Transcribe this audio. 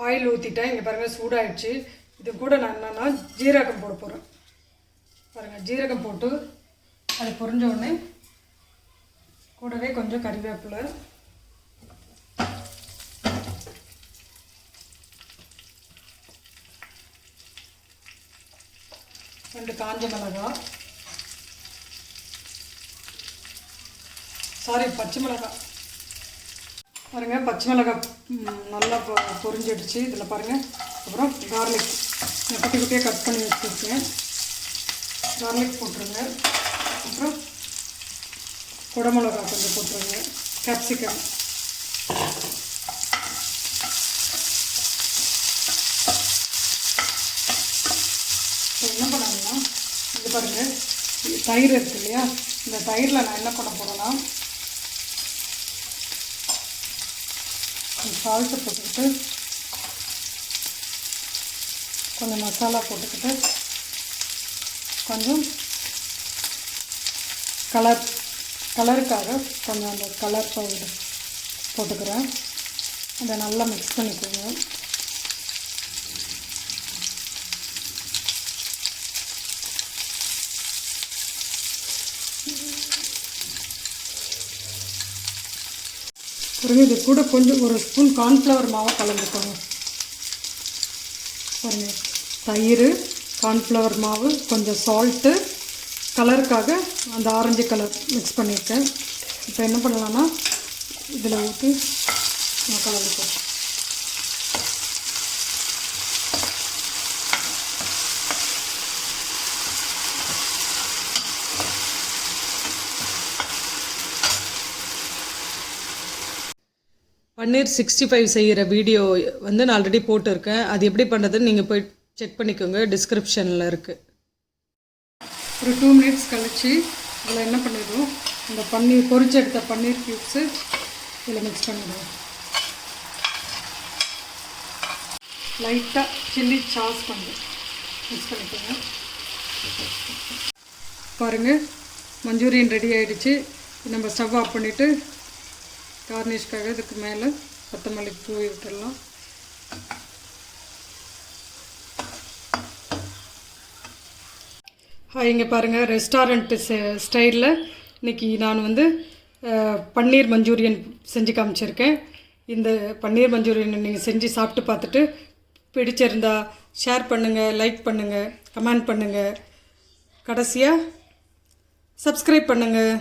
Oil ஊற்றிட்டேன். இங்கே பாருங்கள் சூடாகிடுச்சு. இது கூட நான் என்னென்னா ஜீரகம் போட போகிறேன். பாருங்கள் ஜீரகம் போட்டு அது பொரிஞ்ச உடனே கூடவே கொஞ்சம் கறிவேப்பிலை, ரெண்டு காஞ்ச மிளகாய், பச்சை மிளகாய். பாருங்கள் பச்சை மிளகாய் நல்லா பொரிஞ்சிடுச்சு. இதில் பாருங்கள் அப்புறம் கார்லிக் குட்டி குட்டியாக கட் பண்ணி வச்சுருக்கேன். கார்லிக் போட்டுருங்க. அப்புறம் குடமிளகா கொஞ்சம் போட்டுருங்க. கேப்சிகம், என்ன பண்ணணும்னா இது பாருங்கள் தயிர் இருக்குது இல்லையா, இந்த தயிரில் நான் என்ன பண்ண போகிறேன்னா சால்ட்டை போட்டுக்கிட்டு கொஞ்சம் மசாலா போட்டுக்கிட்டு கொஞ்சம் கலருக்காக கொஞ்சம் அந்த கலர் பவுடர் போட்டுக்கிறேன். அதை நல்லா மிக்ஸ் பண்ணிக்கோங்க. இது கூட கொஞ்சம் ஒரு ஸ்பூன் கார்ன்ஃப்ளவர் மாவை கலந்துக்கோங்க. பாருங்கள் தயிர், கார்ன்ஃப்ளவர் மாவு, கொஞ்சம் சால்ட்டு, கலருக்காக அந்த ஆரஞ்சு கலர் மிக்ஸ் பண்ணியிருக்கேன். இப்போ என்ன பண்ணலான்னா இதில் ஊற்றி கலந்துக்கோ. பன்னீர் 65 செய்கிற வீடியோ வந்து நான் ஆல்ரெடி போட்டிருக்கேன். அது எப்படி பண்ணுறதுன்னு நீங்கள் போய் செக் பண்ணிக்கோங்க, டிஸ்கிரிப்ஷனில் இருக்குது. ஒரு 2 மினிட்ஸ் கழித்து இதில் என்ன பண்ணிடுவோம், இந்த பன்னீர் பொரிச்சு எடுத்த பன்னீர் க்யூப்ஸு இதில் மிக்ஸ் பண்ணிடுவோம். லைட்டாக சில்லி சாஸ் பண்ணி மிக்ஸ் பண்ணிக்கோங்க. பாருங்கள் மஞ்சூரியன் ரெடி ஆகிடுச்சு. நம்ம ஸ்டவ் ஆஃப் பண்ணிவிட்டு கார்னிஷ்காக இதுக்கு மேலே கொத்தமல்லி தூவி விட்டுடலாம். இங்கே பாருங்கள் ரெஸ்டாரண்ட்டு ஸ்டைலில் இன்றைக்கி நான் வந்து பன்னீர் மஞ்சூரியன் செஞ்சு காமிச்சிருக்கேன். இந்த பன்னீர் மஞ்சூரியன் நீங்கள் செஞ்சு சாப்பிட்டு பார்த்துட்டு பிடிச்சிருந்தா ஷேர் பண்ணுங்கள், லைக் பண்ணுங்கள், கமெண்ட் பண்ணுங்கள், கடைசியாக சப்ஸ்கிரைப் பண்ணுங்கள்.